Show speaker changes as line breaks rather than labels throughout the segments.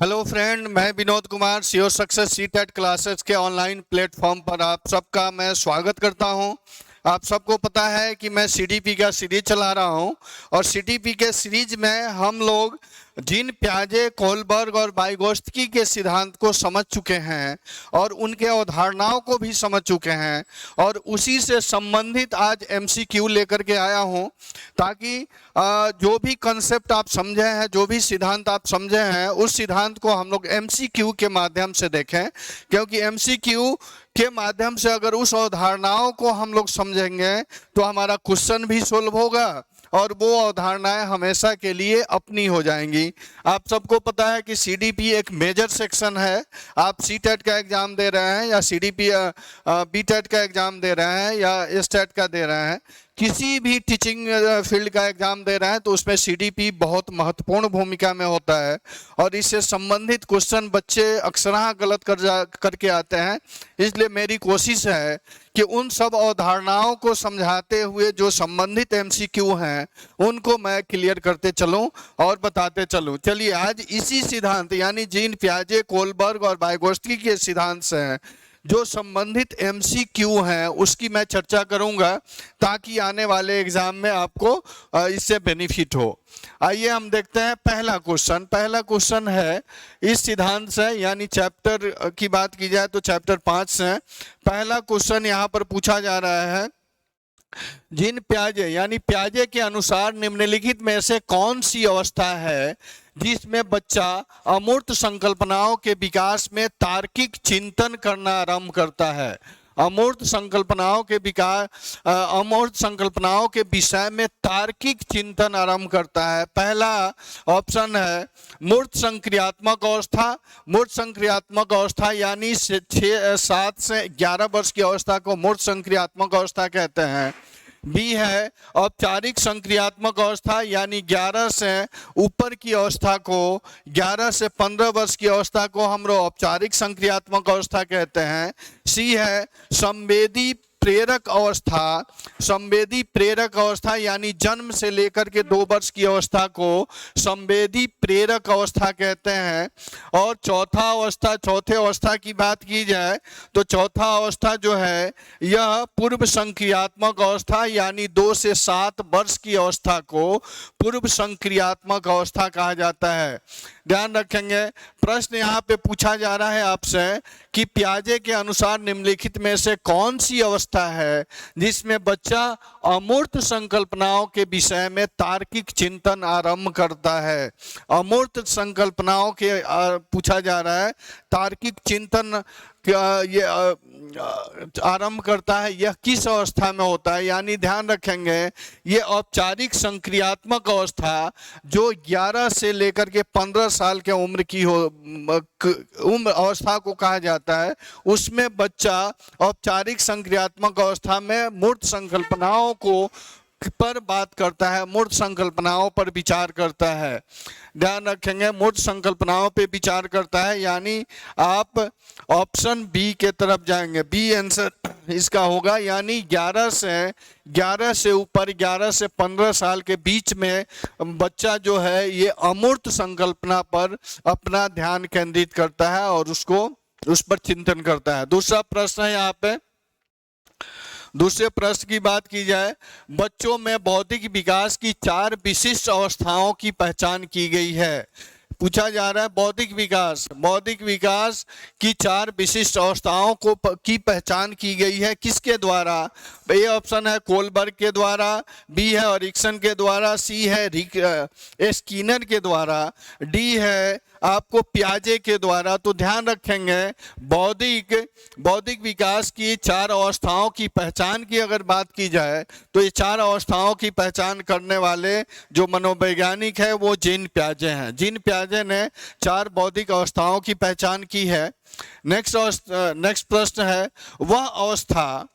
Hello friend, मैं Vinod Kumar CO success CTET classes के online platform पर आप सबका मैं स्वागत करता हूं। आप सबको पता है कि मैं सीडीपी का सीरीज चला रहा हूं और सीडीपी के सीरीज में हम लोग जीन पियाजे, कोलबर्ग और वाइगोत्स्की के सिद्धांत को समझ चुके हैं और उनके अवधारणाओं को भी समझ चुके हैं और उसी से संबंधित आज एमसीक्यू लेकर के आया हूं ताकि जो भी कंसेप्ट आप समझे हैं, जो भी सिद्धांत आप समझे हैं, उस सिद्धांत को हम लोग एमसीक्यू के माध्यम से देखें, क्योंकि एमसीक्यू के माध्यम से अगर उस अवधारणाओं को हम लोग समझेंगे तो हमारा क्वेश्चन भी सोल्व होगा और वो अवधारणाएं हमेशा के लिए अपनी हो जाएंगी। आप सबको पता है कि सीडीपी एक मेजर सेक्शन है। आप सीटेट का एग्जाम दे रहे हैं या सीडीपी बीटेट का एग्जाम दे रहे हैं या स्टेट का दे रहे हैं, किसी भी टीचिंग फील्ड का एग्जाम दे रहे हैं तो उसमें सीडीपी बहुत महत्वपूर्ण भूमिका में होता है और इससे संबंधित क्वेश्चन बच्चे अक्सर गलत करके आते हैं। इसलिए मेरी कोशिश है कि उन सब अवधारणाओं को समझाते हुए जो संबंधित एमसीक्यू हैं उनको मैं क्लियर करते चलूं और बताते चलूं। चलिए, आज इसी सिद्धांत यानी जीन पियाजे, कोलबर्ग और वाइगोत्स्की के सिद्धांत से जो संबंधित एमसीक्यू हैं उसकी मैं चर्चा करूंगा ताकि आने वाले एग्जाम में आपको इससे बेनिफिट हो। आइए हम देखते हैं पहला क्वेश्चन है इस सिद्धांत से, यानी चैप्टर की बात की जाए तो चैप्टर 5 से पहला क्वेश्चन यहाँ पर पूछा जा रहा है। जीन पियाजे यानी पियाजे के अनुसार निम्नलिखित में से कौन सी अवस्था है जिसमें बच्चा अमूर्त संकल्पनाओं के विकास में तार्किक चिंतन करना आरंभ करता है? अमूर्त संकल्पनाओं के विषय में तार्किक चिंतन आरंभ करता है। पहला ऑप्शन है मूर्त संक्रियात्मक अवस्था। मूर्त संक्रियात्मक अवस्था यानी 7 से 11 वर्ष की अवस्था को मूर्त संक्रियात्मक अवस्था कहते हैं। बी है औपचारिक संक्रियात्मक अवस्था, यानी 11 से ऊपर की अवस्था को, 11 से 15 वर्ष की अवस्था को हम लोग औपचारिक संक्रियात्मक अवस्था कहते हैं। सी है संवेदी प्रेरक अवस्था। संवेदी प्रेरक अवस्था यानी जन्म से लेकर के 2 वर्ष की अवस्था को संवेदी प्रेरक अवस्था कहते हैं। और चौथे अवस्था की बात की जाए तो चौथा अवस्था जो है यह पूर्व संक्रियात्मक अवस्था यानी 2 से 7 वर्ष की अवस्था को पूर्व संक्रियात्मक अवस्था कहा जाता है। ध्यान रखेंगे, प्रश्न यहाँ पे पूछा जा रहा है आपसे कि पियाजे के अनुसार निम्नलिखित में से कौन सी अवस्था है जिसमें बच्चा अमूर्त संकल्पनाओं के विषय में तार्किक चिंतन आरंभ करता है। अमूर्त संकल्पनाओं के पूछा जा रहा है, तार्किक चिंतन ये आरंभ करता है, यह किस अवस्था में होता है? यानी ध्यान रखेंगे ये औपचारिक संक्रियात्मक अवस्था जो 11 से लेकर के 15 साल के उम्र की उम्र अवस्था को कहा जाता है, उसमें बच्चा औपचारिक संक्रियात्मक अवस्था में मूर्त संकल्पनाओं को पर बात करता है, मूर्त संकल्पनाओं पर विचार करता है। ध्यान रखेंगे, मूर्त संकल्पनाओं पे विचार करता है, यानी आप ऑप्शन बी के तरफ जाएंगे। बी आंसर इसका होगा, यानी 11 से ऊपर 11 से 15 साल के बीच में बच्चा जो है ये अमूर्त संकल्पना पर अपना ध्यान केंद्रित करता है और उस पर चिंतन करता है। दूसरा प्रश्न है यहाँ पे, दूसरे प्रश्न की बात की जाए, बच्चों में बौद्धिक विकास की 4 विशिष्ट अवस्थाओं की पहचान की गई है। पूछा जा रहा है बौद्धिक विकास की 4 विशिष्ट अवस्थाओं की पहचान की गई है, किसके द्वारा? ए ऑप्शन है कोलबर्ग के द्वारा, बी है एरिक्सन के द्वारा, सी है स्किनर के द्वारा, डी है आपको पियाजे के द्वारा। तो ध्यान रखेंगे बौद्धिक विकास की 4 अवस्थाओं की पहचान की अगर बात की जाए तो ये 4 अवस्थाओं की पहचान करने वाले जो मनोवैज्ञानिक है वो जीन पियाजे हैं। जीन पियाजे ने 4 बौद्धिक अवस्थाओं की पहचान की है। नेक्स्ट प्रश्न है वह अवस्था,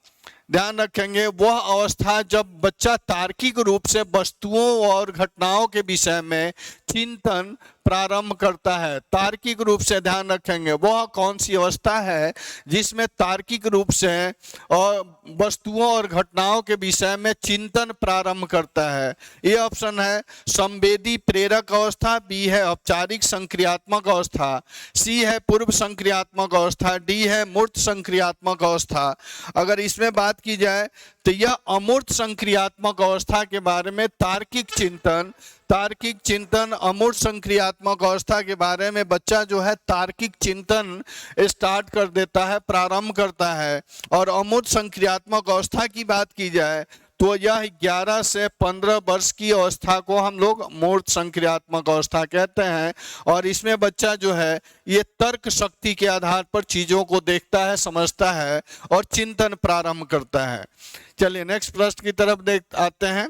ध्यान रखेंगे, वह अवस्था जब बच्चा तार्किक रूप से वस्तुओं और घटनाओं के विषय में चिंतन प्रारंभ करता है। तार्किक रूप से ध्यान रखेंगे, वह कौन सी अवस्था है जिसमें तार्किक रूप से और वस्तुओं और घटनाओं के विषय में चिंतन प्रारंभ करता है। ये ऑप्शन है संवेदी प्रेरक अवस्था, बी है औपचारिक संक्रियात्मक अवस्था, सी है पूर्व संक्रियात्मक अवस्था, डी है मूर्त संक्रियात्मक अवस्था। अगर इसमें बात की जाए तो यह अमूर्त संक्रियात्मक अवस्था के बारे में तार्किक चिंतन अमूर्त संक्रियात्मक अवस्था के बारे में बच्चा जो है तार्किक चिंतन स्टार्ट कर देता है, प्रारंभ करता है। और अमूर्त संक्रियात्मक अवस्था की बात की जाए तो यह 11 से 15 वर्ष की अवस्था को हम लोग मूर्त संक्रियात्मक अवस्था कहते हैं। और इसमें बच्चा जो है ये तर्क शक्ति के आधार पर चीजों को देखता है, समझता है और चिंतन प्रारंभ करता है। चलिए नेक्स्ट प्रश्न की तरफ देख आते हैं।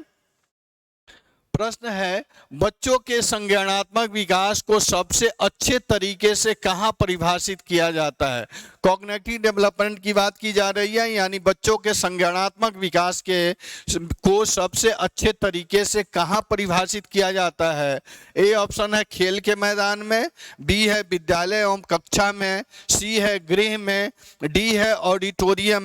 प्रश्न है बच्चों के संज्ञानात्मक विकास को सबसे अच्छे तरीके से कहाँ परिभाषित किया जाता है। कॉग्निटिव डेवलपमेंट की बात की जा रही है, यानी बच्चों के संज्ञानात्मक विकास को सबसे अच्छे तरीके से कहाँ परिभाषित किया जाता है। ए ऑप्शन है खेल के मैदान में, बी है विद्यालय एवं कक्षा में, सी है गृह में, डी है ऑडिटोरियम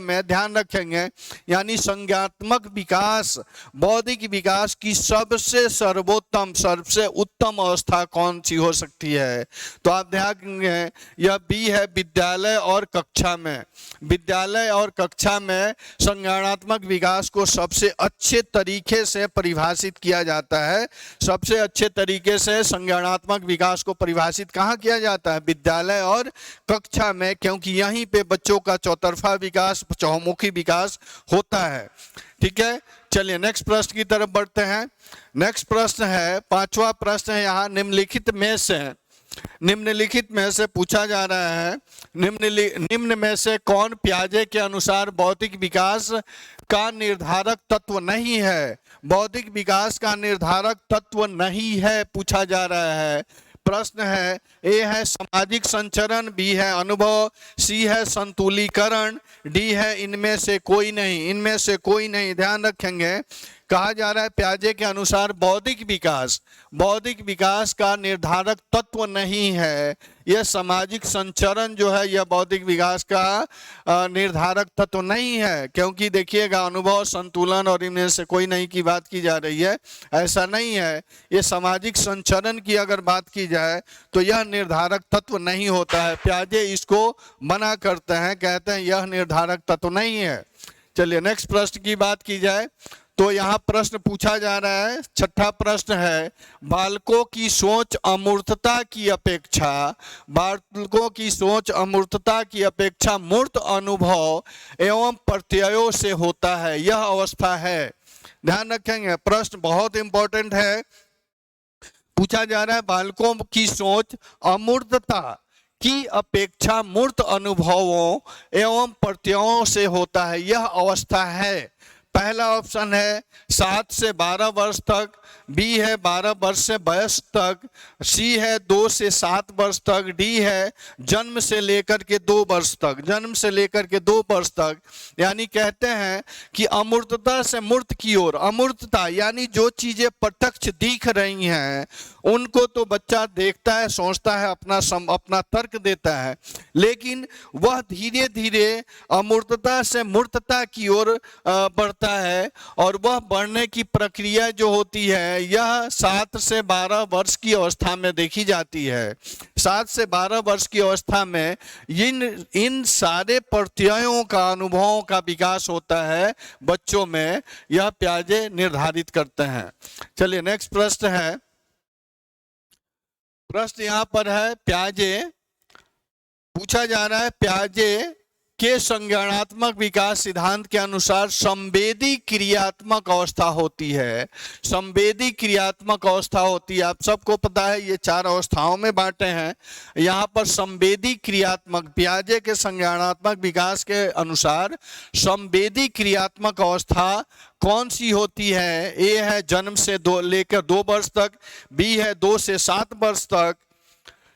में। ध्यान रखेंगे यानी संज्ञानात्मक विकास, बौद्धिक विकास की सबसे सर्वोत्तम, सबसे उत्तम अवस्था कौन सी हो सकती है। तो आप ध्यान रखेंगे यह बी है विद्यालय और कक्षा में। विद्यालय और कक्षा में संज्ञानात्मक विकास को सबसे अच्छे तरीके से परिभाषित किया जाता है। सबसे अच्छे तरीके से संज्ञानात्मक विकास को परिभाषित कहाँ किया जाता है, विद्यालय और कक्षा में, क्योंकि यहीं पे बच्चों का चौतरफा विकास, चहुमुखी विकास होता है। ठीक है, चलिए नेक्स्ट प्रश्न की तरफ बढ़ते हैं। नेक्स्ट प्रश्न है, पांचवा प्रश्न है यहाँ निम्नलिखित में से पूछा जा रहा है निम्न में से कौन पियाजे के अनुसार बौद्धिक विकास का निर्धारक तत्व नहीं है। बौद्धिक विकास का निर्धारक तत्व नहीं है पूछा जा रहा है। प्रश्न है ए है सामाजिक संचरण, बी है अनुभव, सी है संतुलीकरण, डी है इनमें से कोई नहीं। ध्यान रखेंगे कहा जा रहा है पियाजे के अनुसार बौद्धिक विकास का निर्धारक तत्व नहीं है। यह सामाजिक संचरण जो है यह बौद्धिक विकास का निर्धारक तत्व नहीं है, क्योंकि देखिएगा अनुभव, संतुलन और इनमें से कोई नहीं की बात की जा रही है, ऐसा नहीं है। ये सामाजिक संचरण की अगर बात की जाए तो यह निर्धारक तत्व नहीं होता है। पियाजे इसको मना करते हैं, कहते हैं यह निर्धारक तत्व नहीं है। चलिए नेक्स्ट प्रश्न की बात की जाए तो यहाँ प्रश्न पूछा जा रहा है, छठा प्रश्न है बालकों की सोच अमूर्तता की अपेक्षा मूर्त अनुभव एवं प्रत्ययों से होता है, यह अवस्था है। ध्यान रखेंगे प्रश्न बहुत इंपॉर्टेंट है। पूछा जा रहा है बालकों की सोच अमूर्तता की अपेक्षा मूर्त अनुभवों एवं प्रत्ययों से होता है, यह अवस्था है। पहला ऑप्शन है 7 से 12 वर्ष तक, बी है 12 वर्ष से वयस्क तक, सी है 2 से 7 वर्ष तक, डी है जन्म से लेकर के 2 वर्ष तक। यानी कहते हैं कि अमूर्तता से मूर्त की ओर, अमूर्तता यानी जो चीजें प्रत्यक्ष दिख रही हैं उनको तो बच्चा देखता है, सोचता है, अपना तर्क देता है, लेकिन वह धीरे धीरे अमूर्तता से मूर्तता की ओर बढ़ता है। और वह बढ़ने की प्रक्रिया जो होती है यह 7 से 12 वर्ष की अवस्था में देखी जाती है। 7 से 12 वर्ष की अवस्था में इन सारे प्रत्ययों का, अनुभवों का विकास होता है बच्चों में, यह पियाजे निर्धारित करते हैं। चलिए नेक्स्ट प्रश्न है, प्रश्न यहां पर है पियाजे, पूछा जा रहा है पियाजे के संज्ञानात्मक विकास सिद्धांत के अनुसार संवेदी क्रियात्मक अवस्था होती है। संवेदी क्रियात्मक अवस्था होती है, आप सबको पता है ये 4 अवस्थाओं में बांटे हैं। यहाँ पर संवेदी क्रियात्मक, पियाजे के संज्ञानात्मक विकास के अनुसार संवेदी क्रियात्मक अवस्था कौन सी होती है। ए है जन्म से लेकर 2 वर्ष तक, बी है 2 से 7 वर्ष तक,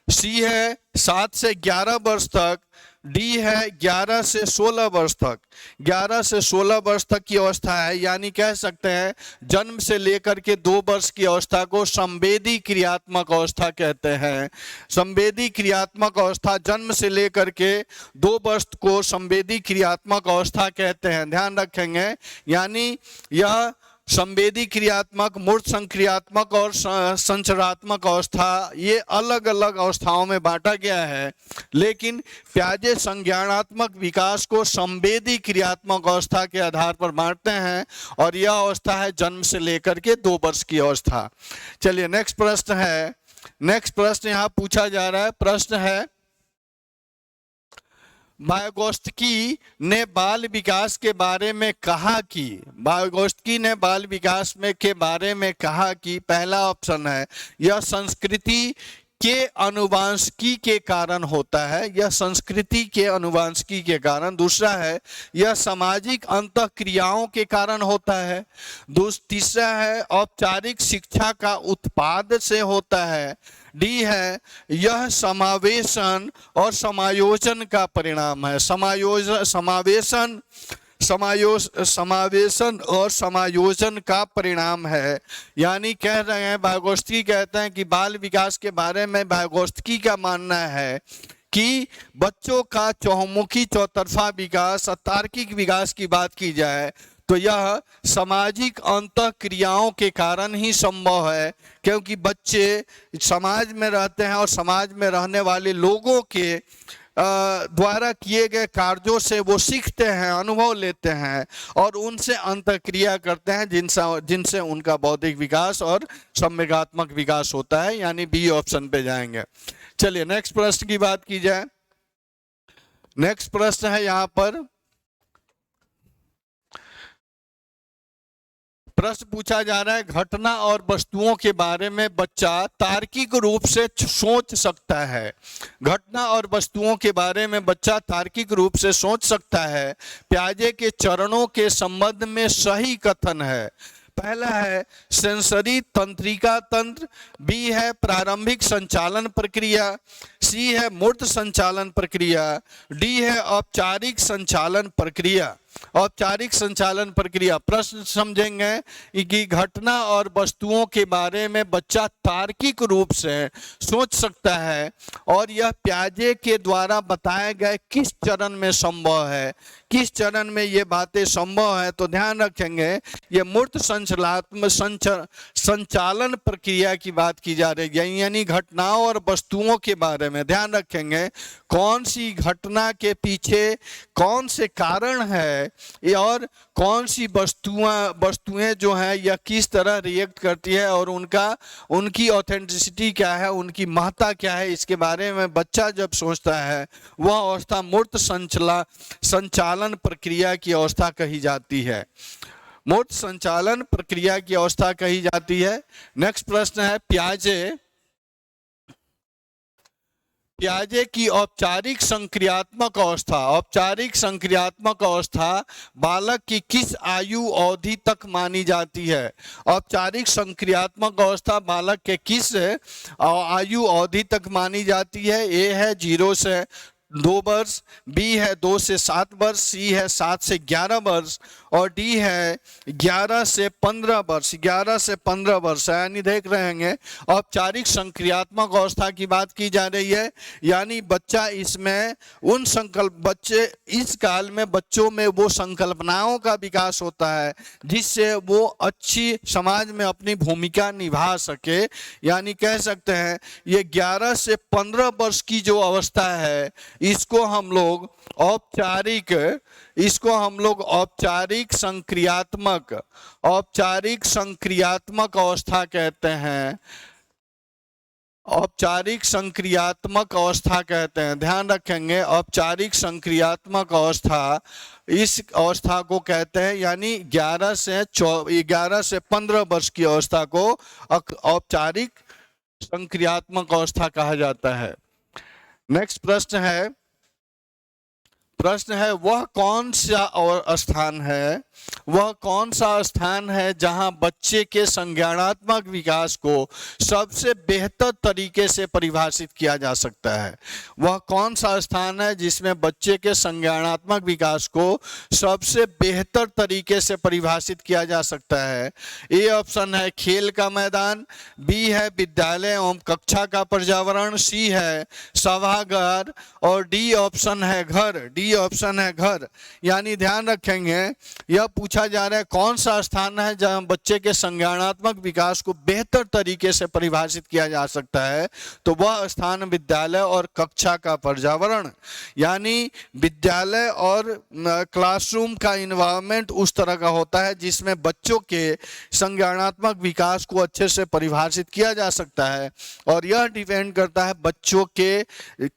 सी है 7 से 11 वर्ष तक, डी है 11 से 16 वर्ष तक। 11 से 16 वर्ष तक की अवस्था है, यानी कह सकते हैं जन्म से लेकर के 2 वर्ष की अवस्था को संवेदी क्रियात्मक अवस्था कहते हैं। संवेदी क्रियात्मक अवस्था जन्म से लेकर के 2 वर्ष को संवेदी क्रियात्मक अवस्था कहते हैं, ध्यान रखेंगे। यानी यह संवेदी क्रियात्मक, मूर्त संक्रियात्मक और संचरात्मक अवस्था, ये अलग अलग अवस्थाओं में बांटा गया है, लेकिन प्याजे संज्ञानात्मक विकास को संवेदी क्रियात्मक अवस्था के आधार पर बांटते हैं, और यह अवस्था है जन्म से लेकर के 2 वर्ष की अवस्था। चलिए नेक्स्ट प्रश्न है। नेक्स्ट प्रश्न यहाँ पूछा जा रहा है, प्रश्न है वायगोत्स्की ने बाल विकास के बारे में कहा कि, वायगोत्स्की ने बाल विकास में के बारे में कहा कि, पहला ऑप्शन है यह संस्कृति के अनुवांशिकी के कारण होता है, यह संस्कृति के अनुवांशिकी के कारण। दूसरा है यह सामाजिक अंतःक्रियाओं के कारण होता है। तीसरा है औपचारिक शिक्षा का उत्पाद से होता है। डी है यह समावेशन और समायोजन का परिणाम है। समावेशन और समायोजन का परिणाम है। यानी कह रहे हैं, वायगोत्स्की कहते हैं कि बाल विकास के बारे में वायगोत्स्की का मानना है कि बच्चों का चहुमुखी चौतरफा विकास, तार्किक विकास की बात की जाए तो यह सामाजिक अंतःक्रियाओं के कारण ही संभव है, क्योंकि बच्चे समाज में रहते हैं और समाज में रहने वाले लोगों के द्वारा किए गए कार्यों से वो सीखते हैं, अनुभव लेते हैं और उनसे अंतःक्रिया करते हैं, जिनसे उनका बौद्धिक विकास और संवेगात्मक विकास होता है। यानी बी ऑप्शन पे जाएंगे। चलिए नेक्स्ट प्रश्न की बात की जाए। नेक्स्ट प्रश्न है यहाँ पर, प्रश्न पूछा जा रहा है घटना और वस्तुओं के बारे में बच्चा तार्किक रूप से सोच सकता है। घटना और वस्तुओं के बारे में बच्चा तार्किक रूप से सोच सकता है। प्याजे के चरणों के संबंध में सही कथन है। पहला है सेंसरी तंत्रिका तंत्र, बी है प्रारंभिक संचालन प्रक्रिया, सी है मूर्त संचालन प्रक्रिया, डी है औपचारिक संचालन प्रक्रिया। औपचारिक संचालन प्रक्रिया। प्रश्न समझेंगे कि घटना और वस्तुओं के बारे में बच्चा तार्किक रूप से सोच सकता है और यह प्याजे के द्वारा बताए गए किस चरण में संभव है, किस चरण में ये बातें संभव है। तो ध्यान रखेंगे ये मूर्त संचालन प्रक्रिया की बात की जा रही है, यानी घटनाओं और वस्तुओं के बारे में। ध्यान रखेंगे कौन सी घटना के पीछे कौन से कारण है और कौन सी वस्तुएं जो हैं यह किस तरह रिएक्ट करती है और उनकी ऑथेंटिसिटी क्या है, उनकी महत्ता क्या है, इसके बारे में बच्चा जब सोचता है वह अवस्था मूर्त संचालन प्रक्रिया की अवस्था कही जाती है। मूर्त संचालन प्रक्रिया की अवस्था कही जाती है। नेक्स्ट प्रश्न है प्याजे की औपचारिक संक्रियात्मक अवस्था। औपचारिक संक्रियात्मक अवस्था बालक की किस आयु अवधि तक मानी जाती है? औपचारिक संक्रियात्मक अवस्था बालक के किस आयु अवधि तक मानी जाती है? ए है 0 से 2 वर्ष, बी है 2 से 7 वर्ष, सी है 7 से 11 वर्ष और डी है 11 से 15 वर्ष। 11 से 15 वर्ष यानी देख रहे हैं औपचारिक संक्रियात्मक अवस्था की बात की जा रही है, यानी बच्चा इसमें बच्चे इस काल में बच्चों में वो संकल्पनाओं का विकास होता है जिससे वो अच्छी समाज में अपनी भूमिका निभा सके। यानी कह सकते हैं ये 11 से 15 वर्ष की जो अवस्था है इसको हम लोग औपचारिक संक्रियात्मक अवस्था कहते हैं। औपचारिक संक्रियात्मक अवस्था कहते हैं। ध्यान रखेंगे औपचारिक संक्रियात्मक अवस्था इस अवस्था को कहते हैं, यानी 11 से 15 वर्ष की अवस्था को औपचारिक संक्रियात्मक अवस्था कहा जाता है। नेक्स्ट प्रश्न है प्रश्न है वह कौन सा और स्थान है, वह कौन सा स्थान है जहां बच्चे के संज्ञानात्मक विकास को सबसे बेहतर तरीके से परिभाषित किया जा सकता है। वह कौन सा स्थान है जिसमें बच्चे के संज्ञानात्मक विकास को सबसे बेहतर तरीके से परिभाषित किया जा सकता है। ए ऑप्शन है खेल का मैदान, बी है विद्यालय एवं कक्षा का पर्यावरण, सी है सभागार और डी ऑप्शन है घर। डी ऑप्शन है घर। यानी ध्यान रखेंगे यह पूछा जा रहा है कौन सा स्थान है जहां बच्चे के संज्ञानात्मक विकास को बेहतर तरीके से परिभाषित किया जा सकता है, तो वह स्थान विद्यालय और कक्षा का पर्यावरण। यानी विद्यालय और क्लासरूम का इन्वायरमेंट उस तरह का होता है जिसमें बच्चों के संज्ञानात्मक विकास को अच्छे से परिभाषित किया जा सकता है, और यह डिपेंड करता है बच्चों के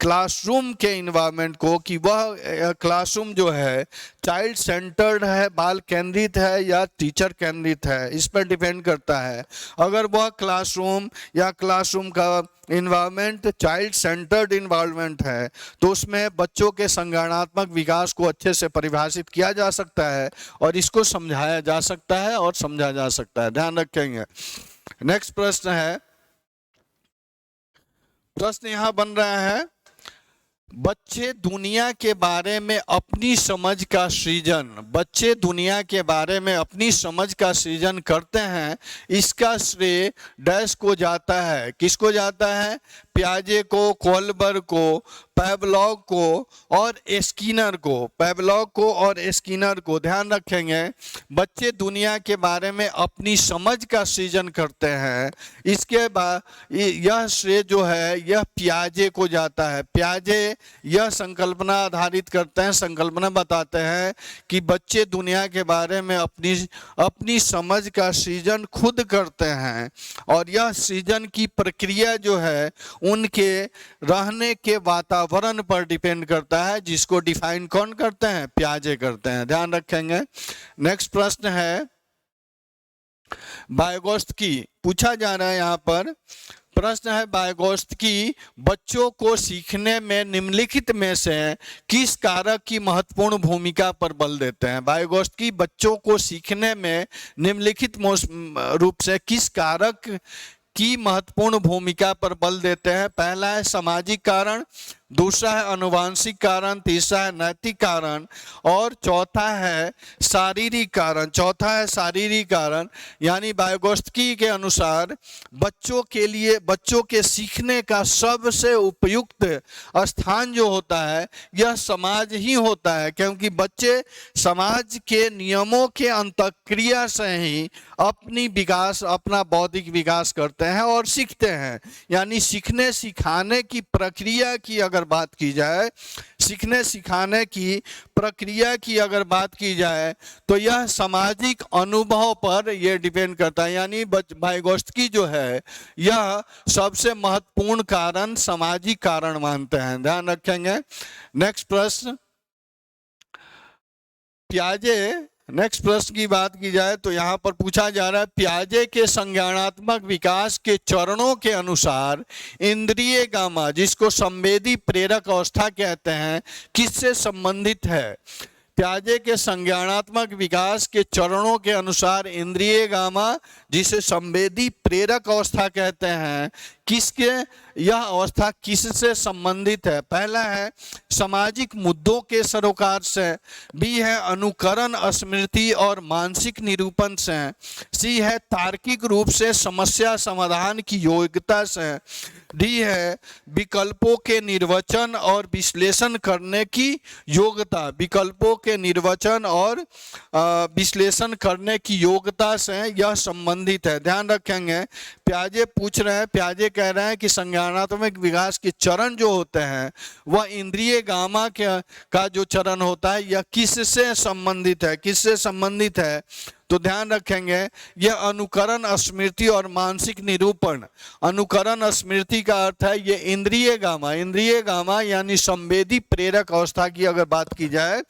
क्लासरूम के इन्वायरमेंट को कि वह क्लासरूम जो है चाइल्ड सेंटर्ड है, बाल केंद्रित है या टीचर केंद्रित है, इस पर डिपेंड करता है। अगर वह क्लासरूम या क्लासरूम का इन्वायरमेंट चाइल्ड सेंटर्ड इन्वायरमेंट है तो उसमें बच्चों के संज्ञानात्मक विकास को अच्छे से परिभाषित किया जा सकता है और इसको समझाया जा सकता है और समझा जा सकता है। ध्यान रखेंगे। नेक्स्ट प्रश्न है, प्रश्न यहां बन रहा है बच्चे दुनिया के बारे में अपनी समझ का सृजन, बच्चे दुनिया के बारे में अपनी समझ का सृजन करते हैं, इसका श्रेय डैश को जाता है। किसको जाता है? पियाजे को, कोल्बर को, पैवलॉव को और स्किनर को। पैवलॉव को और स्किनर को। ध्यान रखेंगे बच्चे दुनिया के बारे में अपनी समझ का सृजन करते हैं, इसके बाद यह श्रेय जो है यह पियाजे को जाता है। पियाजे यह संकल्पना आधारित करते हैं, संकल्पना बताते हैं कि बच्चे दुनिया के बारे में अपनी समझ का सृजन खुद करते हैं, और यह सृजन की प्रक्रिया जो है उनके रहने के वातावरण पर डिपेंड करता है, जिसको डिफाइन कौन करते हैं? पियाजे करते हैं। ध्यान रखेंगे। नेक्स्ट प्रश्न है वाइगोत्स्की। पूछा जा रहा है यहाँ पर प्रश्न है वाइगोत्स्की बच्चों को सीखने में निम्नलिखित में से किस कारक की महत्वपूर्ण भूमिका पर बल देते हैं? वाइगोत्स्की बच्चों को सीखने में निम्नलिखित रूप से किस कारक की महत्वपूर्ण भूमिका पर बल देते हैं? पहला है सामाजिक कारण, दूसरा है अनुवांशिक कारण, तीसरा है नैतिक कारण और चौथा है शारीरिक कारण। चौथा है शारीरिक कारण। यानी वाइगोत्स्की के अनुसार बच्चों के लिए बच्चों के सीखने का सबसे उपयुक्त स्थान जो होता है यह समाज ही होता है, क्योंकि बच्चे समाज के नियमों के अंतःक्रिया से ही अपना बौद्धिक विकास करते हैं और सीखते हैं। यानी सीखने सिखाने की प्रक्रिया की अगर बात की जाए, सीखने सिखाने की प्रक्रिया की अगर बात की जाए तो यह सामाजिक अनुभव पर यह डिपेंड करता है। यानी वाइगोत्स्की जो है यह सबसे महत्वपूर्ण कारण सामाजिक कारण मानते हैं। ध्यान रखेंगे। नेक्स्ट प्रश्न पियाजे। नेक्स्ट प्रश्न की बात की जाए तो यहाँ पर पूछा जा रहा है पियाजे के संज्ञानात्मक विकास के चरणों के अनुसार इंद्रिय गामा, जिसको संवेदी प्रेरक अवस्था कहते हैं, किससे संबंधित है? पियाजे के संज्ञानात्मक विकास के चरणों के अनुसार इंद्रिय गामा, जिसे संवेदी प्रेरक अवस्था कहते हैं, यह अवस्था किससे संबंधित है? पहला है सामाजिक मुद्दों के सरोकार से, बी है अनुकरण स्मृति और मानसिक निरूपण से, सी है तार्किक रूप से समस्या समाधान की योग्यता से, डी है विकल्पों के निर्वचन और विश्लेषण करने की योग्यता। विकल्पों के निर्वचन और विश्लेषण करने की योग्यता से यह संबंधित है। ध्यान रखेंगे पियाजे पूछ रहे हैं, पियाजे कह रहे हैं कि संज्ञानात्मक विकास के चरण जो होते हैं वह इंद्रिय गामा का जो चरण होता है यह किससे संबंधित है? किससे संबंधित है? तो ध्यान रखेंगे यह अनुकरण स्मृति और मानसिक निरूपण। अनुकरण स्मृति का अर्थ है ये इंद्रिय गामा। इंद्रिय गामा यानी संवेदी प्रेरक अवस्था की अगर बात की जाए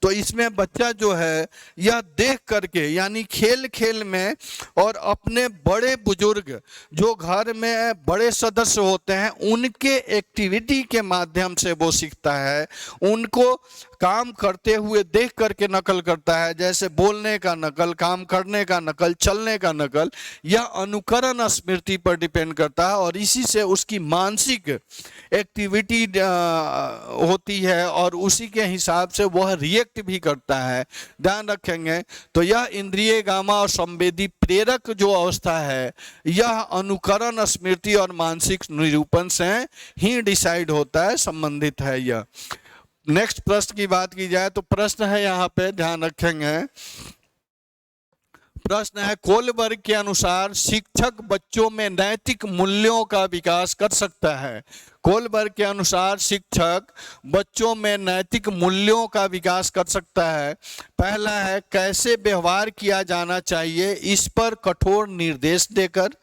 तो इसमें बच्चा जो है यह देख करके, यानी खेल खेल में और अपने बड़े बुजुर्ग जो घर में बड़े सदस्य होते हैं उनके एक्टिविटी के माध्यम से वो सीखता है, उनको काम करते हुए देख करके नकल करता है, जैसे बोलने का नकल, काम करने का नकल, चलने का नकल, यह अनुकरण स्मृति पर डिपेंड करता है और इसी से उसकी मानसिक एक्टिविटी होती है और उसी के हिसाब से वह रिएक्ट भी करता है। ध्यान रखेंगे तो यह इंद्रिय गामा और संवेदी प्रेरक जो अवस्था है यह अनुकरण स्मृति और मानसिक निरूपण से ही डिसाइड होता है, संबंधित है यह। नेक्स्ट प्रश्न की बात की जाए तो प्रश्न है यहाँ पे, ध्यान रखेंगे, प्रश्न है कोलबर्ग के अनुसार शिक्षक बच्चों में नैतिक मूल्यों का विकास कर सकता है। कोलबर्ग के अनुसार शिक्षक बच्चों में नैतिक मूल्यों का विकास कर सकता है। पहला है कैसे व्यवहार किया जाना चाहिए, इस पर कठोर निर्देश देकर।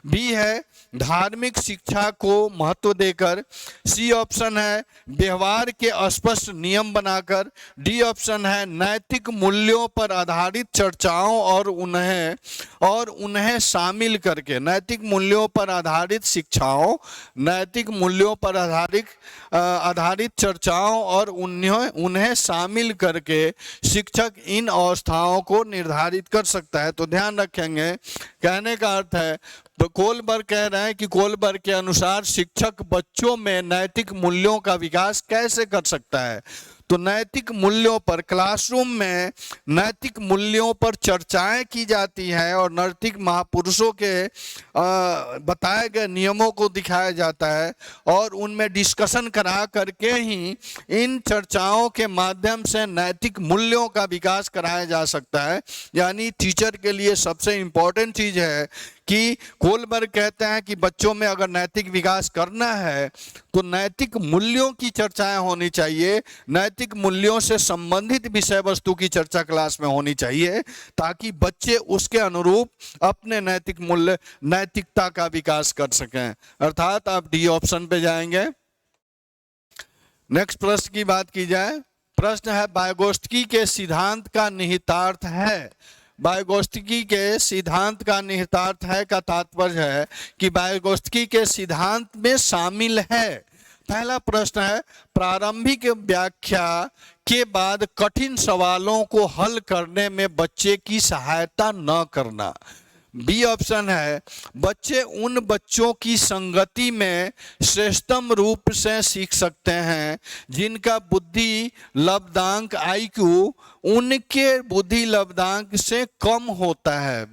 बी है धार्मिक शिक्षा को महत्व देकर। सी ऑप्शन है व्यवहार के स्पष्ट नियम बनाकर। डी ऑप्शन है नैतिक मूल्यों पर आधारित चर्चाओं और उन्हें शामिल करके। नैतिक मूल्यों पर आधारित शिक्षाओं, नैतिक मूल्यों पर आधारित चर्चाओं और उन्हें शामिल करके शिक्षक इन अवस्थाओं को निर्धारित कर सकता है। तो ध्यान रखेंगे, कहने का अर्थ है तो कोलबर्ग कह रहे हैं कि कोलबर्ग के अनुसार शिक्षक बच्चों में नैतिक मूल्यों का विकास कैसे कर सकता है। तो नैतिक मूल्यों पर, क्लासरूम में नैतिक मूल्यों पर चर्चाएं की जाती हैं और नैतिक महापुरुषों के बताए गए नियमों को दिखाया जाता है और उनमें डिस्कशन करा करके ही इन चर्चाओं के माध्यम से नैतिक मूल्यों का विकास कराया जा सकता है। यानी टीचर के लिए सबसे इम्पोर्टेंट चीज़ है कि कोलबर्ग कहते हैं कि बच्चों में अगर नैतिक विकास करना है तो नैतिक मूल्यों की चर्चाएं होनी चाहिए, नैतिक मूल्यों से संबंधित विषय वस्तु की चर्चा क्लास में होनी चाहिए ताकि बच्चे उसके अनुरूप अपने नैतिक मूल्य, नैतिकता का विकास कर सकें। अर्थात आप डी ऑप्शन पे जाएंगे। नेक्स्ट प्रश्न की बात की जाए, प्रश्न है वाइगोत्स्की के सिद्धांत का निहितार्थ है। वाइगोत्स्की के सिद्धांत का निहितार्थ है का तात्पर्य है कि वाइगोत्स्की के सिद्धांत में शामिल है। पहला प्रश्न है प्रारंभिक व्याख्या के बाद कठिन सवालों को हल करने में बच्चे की सहायता न करना। बी ऑप्शन है बच्चे उन बच्चों की संगति में श्रेष्ठतम रूप से सीख सकते हैं जिनका बुद्धि लब्धांक IQ उनके बुद्धि लब्धांक से कम होता है।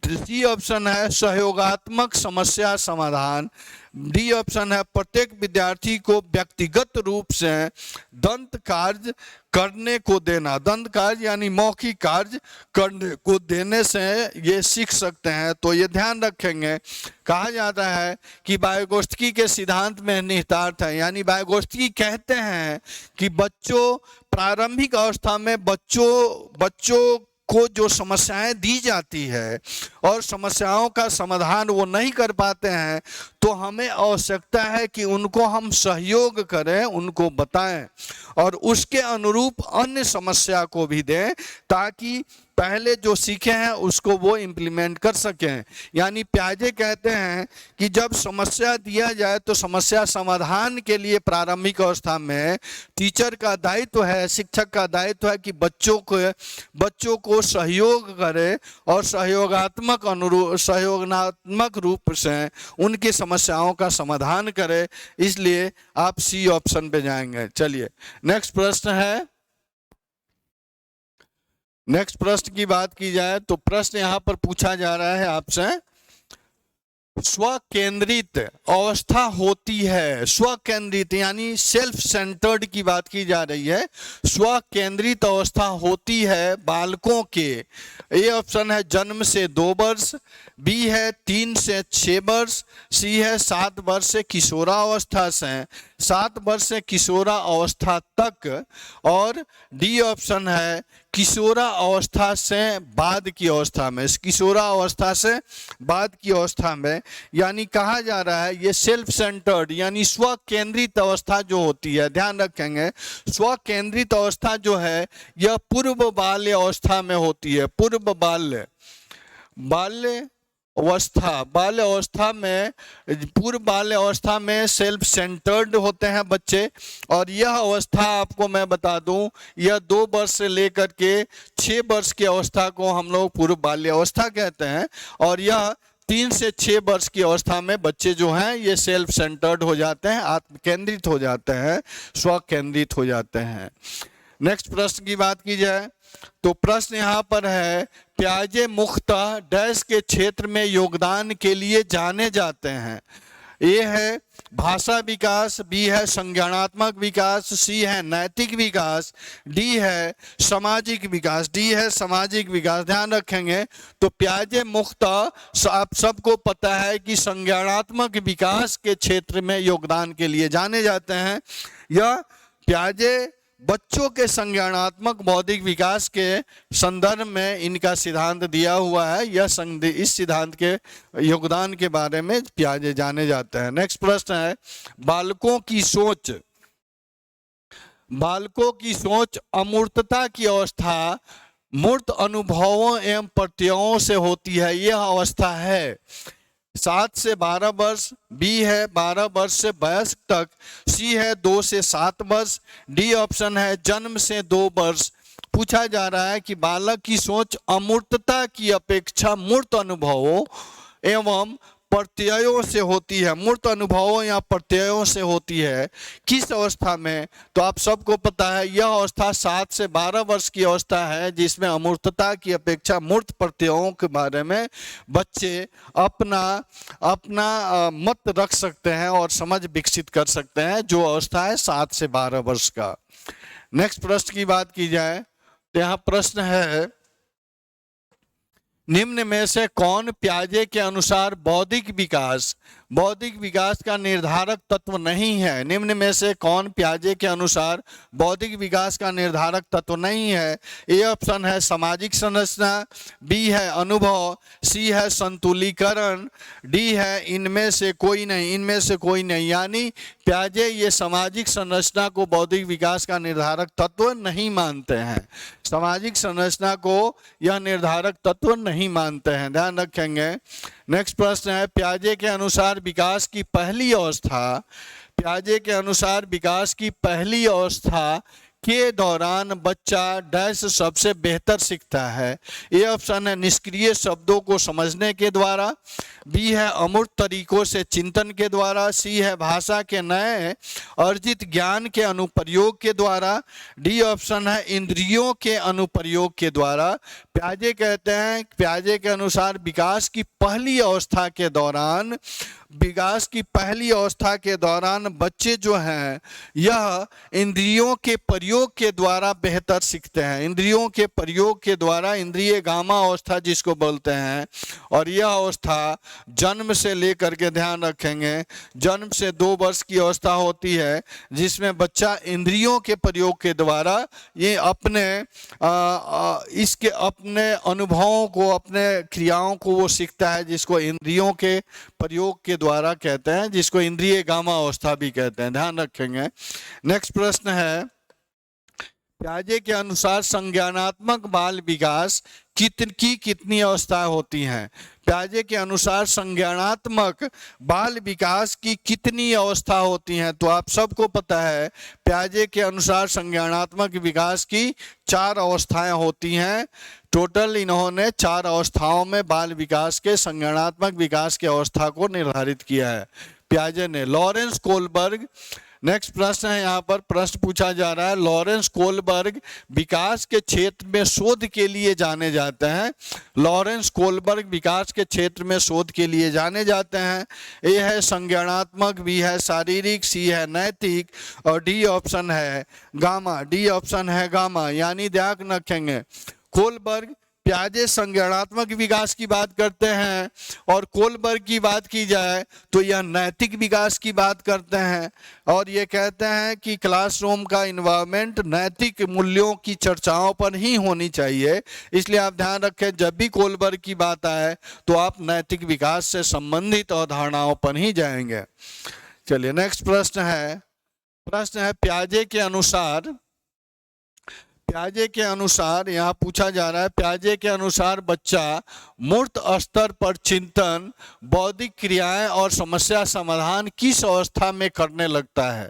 सी ऑप्शन है सहयोगात्मक समस्या समाधान। डी ऑप्शन है प्रत्येक विद्यार्थी को व्यक्तिगत रूप से दंत कार्य करने को देना। दंत कार्य यानी मौखिक कार्य करने को देने से ये सीख सकते हैं। तो ये ध्यान रखेंगे, कहा जाता है कि वाइगोत्स्की के सिद्धांत में निहितार्थ है, यानी वाइगोत्स्की कहते हैं कि बच्चों प्रारंभिक अवस्था में बच्चों को जो समस्याएं दी जाती है और समस्याओं का समाधान वो नहीं कर पाते हैं तो हमें आवश्यकता है कि उनको हम सहयोग करें, उनको बताएं और उसके अनुरूप अन्य समस्या को भी दें ताकि पहले जो सीखे हैं उसको वो इम्प्लीमेंट कर सकें। यानी प्याजे कहते हैं कि जब समस्या दिया जाए तो समस्या समाधान के लिए प्रारंभिक अवस्था में टीचर का दायित्व है, शिक्षक का दायित्व है कि बच्चों को सहयोग करे और सहयोगात्मक रूप से उनकी समस्याओं का समाधान करे। इसलिए आप सी ऑप्शन पे जाएंगे। चलिए नेक्स्ट प्रश्न है, नेक्स्ट प्रश्न की बात की जाए तो प्रश्न यहां पर पूछा जा रहा है आपसे, स्वकेंद्रित अवस्था होती है। स्वकेंद्रित यानी सेल्फ सेंटर्ड की बात की जा रही है। स्वकेंद्रित अवस्था होती है बालकों के। ए ऑप्शन है जन्म से 2 वर्ष, बी है 3 से 6 वर्ष, सी है 7 वर्ष से किशोरावस्था से 7 वर्ष से किशोरा अवस्था तक और डी ऑप्शन है किशोरा अवस्था से बाद की अवस्था में। किशोरा अवस्था से बाद की अवस्था में यानी कहा जा रहा है ये सेल्फ सेंटर्ड यानी स्व केंद्रित अवस्था जो होती है, ध्यान रखेंगे स्व केंद्रित अवस्था जो है यह पूर्व बाल्य अवस्था में होती है। पूर्व बाल्य अवस्था, बाल्य अवस्था में, पूर्व बाल्य अवस्था में सेल्फ सेंटर्ड होते हैं बच्चे। और यह अवस्था आपको मैं बता दूं, यह 2 वर्ष से लेकर के 6 वर्ष की अवस्था को हम लोग पूर्व बाल्य अवस्था कहते हैं। और यह 3 से 6 वर्ष की अवस्था में बच्चे जो हैं ये सेल्फ सेंटर्ड हो जाते हैं, आत्म केंद्रित हो जाते हैं, स्व केंद्रित हो जाते हैं। नेक्स्ट प्रश्न की बात की जाए तो प्रश्न यहाँ पर है, प्याजे मुख्यतः डैश के क्षेत्र में योगदान के लिए जाने जाते हैं। ए है भाषा विकास, बी है संज्ञानात्मक विकास, सी है नैतिक विकास, डी है सामाजिक विकास। डी है सामाजिक विकास। ध्यान रखेंगे तो प्याजे मुख्यतः आप सबको पता है कि संज्ञानात्मक विकास के क्षेत्र में योगदान के लिए जाने जाते हैं। यह प्याजे बच्चों के संज्ञानात्मक बौद्धिक विकास के संदर्भ में इनका सिद्धांत दिया हुआ है। यह इस सिद्धांत के योगदान के बारे में प्याजे जाने जाते हैं। नेक्स्ट प्रश्न है, बालकों की सोच अमूर्तता की अवस्था मूर्त अनुभवों एवं प्रत्ययों से होती है। यह अवस्था है 7 से 12 वर्ष, बी है 12 वर्ष से वयस्क तक, सी है 2 से 7 वर्ष, डी ऑप्शन है जन्म से 2 वर्ष। पूछा जा रहा है कि बालक की सोच अमूर्तता की अपेक्षा मूर्त अनुभवों एवं प्रत्ययों से होती है। मूर्त अनुभवों या प्रत्ययों से होती है किस अवस्था में? तो आप सबको पता है यह अवस्था 7 से 12 वर्ष की अवस्था है, जिसमें अमूर्तता की अपेक्षा मूर्त प्रत्ययों के बारे में बच्चे अपना मत रख सकते हैं और समझ विकसित कर सकते हैं, जो अवस्था है 7 से 12 वर्ष का। नेक्स्ट प्रश्न की बात की जाए तो यहाँ प्रश्न है, निम्न में से कौन प्याजे के अनुसार बौद्धिक विकास का निर्धारक तत्व नहीं है? निम्न में से कौन प्याजे के अनुसार बौद्धिक विकास का निर्धारक तत्व नहीं है? ए ऑप्शन है सामाजिक संरचना, बी है अनुभव, सी है संतुलीकरण, डी है इनमें से कोई नहीं। यानी प्याजे ये सामाजिक संरचना को बौद्धिक विकास का निर्धारक तत्व नहीं मानते हैं। सामाजिक संरचना को यह निर्धारक तत्व नहीं मानते हैं, ध्यान रखेंगे। नेक्स्ट प्रश्न है, प्याजे के अनुसार विकास की पहली अवस्था के दौरान बच्चा डैश सबसे बेहतर सीखता है। ये ऑप्शन है निष्क्रिय शब्दों को समझने के द्वारा, बी है अमूर्त तरीकों से चिंतन के द्वारा, सी है भाषा के नए अर्जित ज्ञान के अनुप्रयोग के द्वारा, डी ऑप्शन है इंद्रियों के अनुप्रयोग के द्वारा। प्याजे कहते हैं प्याजे के अनुसार विकास की पहली अवस्था के दौरान बच्चे जो हैं यह इंद्रियों के प्रयोग के द्वारा बेहतर सीखते हैं। इंद्रियों के प्रयोग के द्वारा इंद्रिय गामा अवस्था जिसको बोलते हैं, और यह अवस्था जन्म से लेकर के, ध्यान रखेंगे, जन्म से 2 वर्ष की अवस्था होती है, जिसमें बच्चा इंद्रियों के प्रयोग के द्वारा ये अपने अनुभवों को, अपने क्रियाओं को वो सीखता है, जिसको इंद्रियों के प्रयोग के द्वारा कहते हैं, जिसको इंद्रिय गामा अवस्था भी कहते हैं, ध्यान रखेंगे। नेक्स्ट प्रश्न है, प्याजे के अनुसार संज्ञानात्मक बाल विकास कितनी अवस्थाएं होती हैं? प्याजे के अनुसार संज्ञानात्मक बाल विकास की कितनी अवस्था होती हैं? तो आप सबको पता है प्याजे के अनुसार संज्ञानात्मक विकास की 4 अवस्थाएं होती हैं। टोटल इन्होंने 4 अवस्थाओं में बाल विकास के, संज्ञानात्मक विकास के अवस्था को निर्धारित किया है प्याजे ने। लॉरेंस कोलबर्ग, नेक्स्ट प्रश्न है, यहाँ पर प्रश्न पूछा जा रहा है, लॉरेंस कोलबर्ग विकास के क्षेत्र में शोध के लिए जाने जाते हैं। लॉरेंस कोलबर्ग विकास के क्षेत्र में शोध के लिए जाने जाते हैं। ए है संज्ञानात्मक, बी है शारीरिक, सी है नैतिक, और डी ऑप्शन है गामा। यानी ध्यान रखेंगे कोलबर्ग प्याजे संज्ञानात्मक विकास की बात करते हैं, और कोलबर्ग की बात की जाए तो यह नैतिक विकास की बात करते हैं, और ये कहते हैं कि क्लासरूम का इन्वायरमेंट नैतिक मूल्यों की चर्चाओं पर ही होनी चाहिए। इसलिए आप ध्यान रखें, जब भी कोलबर्ग की बात आए तो आप नैतिक विकास से संबंधित अवधारणाओं पर ही जाएंगे। चलिए प्याजे के अनुसार यहाँ पूछा जा रहा है, प्याजे के अनुसार बच्चा मूर्त स्तर पर चिंतन, बौद्धिक क्रियाएं और समस्या समाधान किस अवस्था में करने लगता है?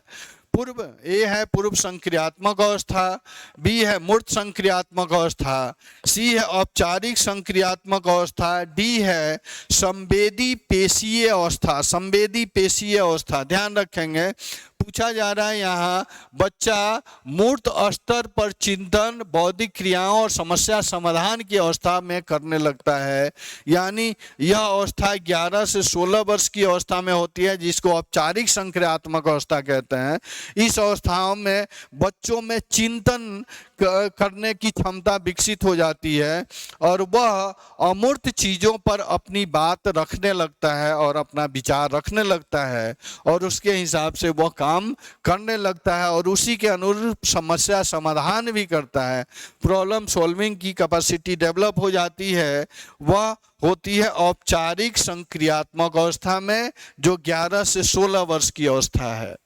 पूर्व ए है पूर्व संक्रियात्मक अवस्था, बी है मूर्त संक्रियात्मक अवस्था, सी है औपचारिक संक्रियात्मक अवस्था, डी है संवेदी पेशीय अवस्था। संवेदी पेशीय अवस्था ध्यान रखेंगे, पूछा जा रहा है यहाँ बच्चा मूर्त स्तर पर चिंतन, बौद्धिक क्रियाओं और समस्या समाधान की अवस्था में करने लगता है, यानी यह अवस्था 11 से 16 वर्ष की अवस्था में होती है, जिसको औपचारिक संक्रियात्मक अवस्था कहते हैं। इस अवस्थाओं में बच्चों में चिंतन करने की क्षमता विकसित हो जाती है और वह अमूर्त चीजों पर अपनी बात रखने लगता है और अपना विचार रखने लगता है और उसके हिसाब से वह काम करने लगता है और उसी के अनुरूप समस्या समाधान भी करता है। प्रॉब्लम सॉल्विंग की कैपेसिटी डेवलप हो जाती है, वह होती है औपचारिक संक्रियात्मक अवस्था में, जो 11 से 16 वर्ष की अवस्था है।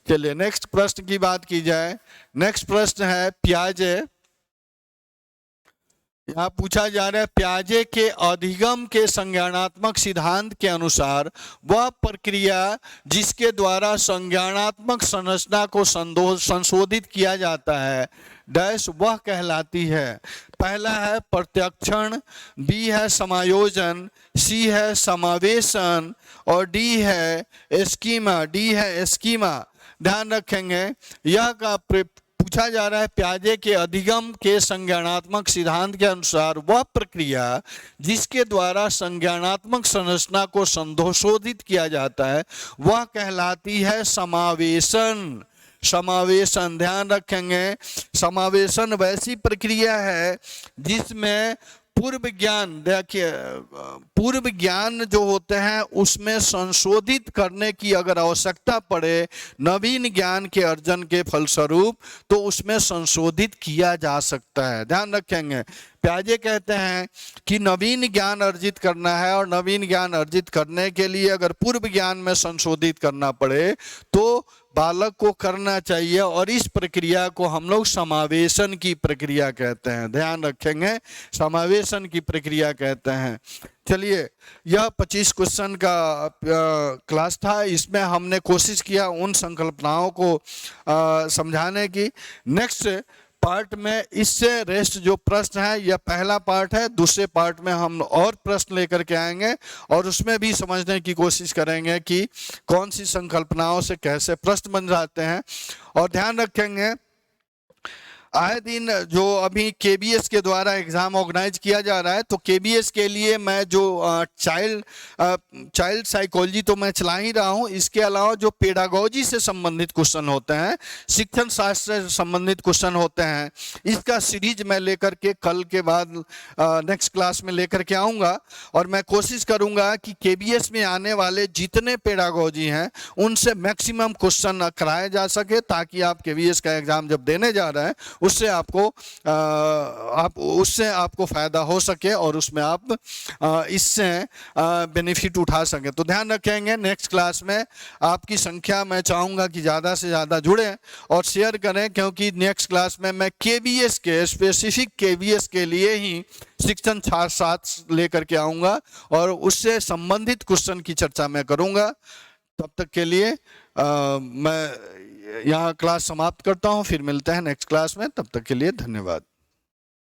चलिए नेक्स्ट प्रश्न की बात की जाए। नेक्स्ट प्रश्न है प्याजे। यहाँ पूछा जा रहा है प्याजे के अधिगम के संज्ञानात्मक सिद्धांत के अनुसार वह प्रक्रिया जिसके द्वारा संज्ञानात्मक संरचना को संशोधित किया जाता है डैश वह कहलाती है। पहला है प्रत्यक्षण, बी है समायोजन, सी है समावेशन और डी है एस्कीमा। ध्यान रखेंगे, यह का पूछा जा रहा है प्याजे के अधिगम के संज्ञानात्मक सिद्धांत के अनुसार वह प्रक्रिया जिसके द्वारा संज्ञानात्मक संरचना को संशोधित किया जाता है वह कहलाती है समावेशन। समावेशन ध्यान रखेंगे, समावेशन वैसी प्रक्रिया है जिसमें पूर्व ज्ञान, देखिए पूर्व ज्ञान जो होते हैं उसमें संशोधित करने की अगर आवश्यकता पड़े नवीन ज्ञान के अर्जन के फलस्वरूप, तो उसमें संशोधित किया जा सकता है। ध्यान रखेंगे, प्याजे कहते हैं कि नवीन ज्ञान अर्जित करना है और नवीन ज्ञान अर्जित करने के लिए अगर पूर्व ज्ञान में संशोधित करना पड़े तो बालक को करना चाहिए और इस प्रक्रिया को हम लोग समावेशन की प्रक्रिया कहते हैं। ध्यान रखेंगे, समावेशन की प्रक्रिया कहते हैं। चलिए, यह 25 क्वेश्चन का क्लास था, इसमें हमने कोशिश किया उन संकल्पनाओं को समझाने की। नेक्स्ट पार्ट में इससे रेस्ट जो प्रश्न है, यह पहला पार्ट है, दूसरे पार्ट में हम और प्रश्न लेकर के आएंगे और उसमें भी समझने की कोशिश करेंगे कि कौन सी संकल्पनाओं से कैसे प्रश्न बन जाते हैं। और ध्यान रखेंगे आए दिन जो अभी केबीएस के द्वारा एग्जाम ऑर्गेनाइज किया जा रहा है, तो केबीएस के लिए मैं जो चाइल्ड साइकोलॉजी तो मैं चला ही रहा हूँ, इसके अलावा जो पेडागोजी से संबंधित क्वेश्चन होते हैं, शिक्षण शास्त्र से संबंधित क्वेश्चन होते हैं, इसका सीरीज मैं लेकर के कल के बाद नेक्स्ट क्लास में लेकर के आऊँगा और मैं कोशिश करूँगा कि केबीएस में आने वाले जितने पेडागोजी हैं उनसे मैक्सिमम क्वेश्चन कराए जा सके, ताकि आप केबीएस का एग्जाम जब देने जा रहे हैं उससे आपको फायदा हो सके और उसमें आप इससे बेनिफिट उठा सकें। तो ध्यान रखेंगे, नेक्स्ट क्लास में आपकी संख्या मैं चाहूँगा कि ज़्यादा से ज़्यादा जुड़ें और शेयर करें, क्योंकि नेक्स्ट क्लास में मैं केबीएस के स्पेसिफिक केबीएस के लिए ही शिक्षण शास्त्र लेकर के आऊँगा और उससे संबंधित क्वेश्चन की चर्चा मैं करूँगा। तब तक के लिए मैं यहाँ क्लास समाप्त करता हूँ, फिर मिलते हैं नेक्स्ट क्लास में। तब तक के लिए धन्यवाद।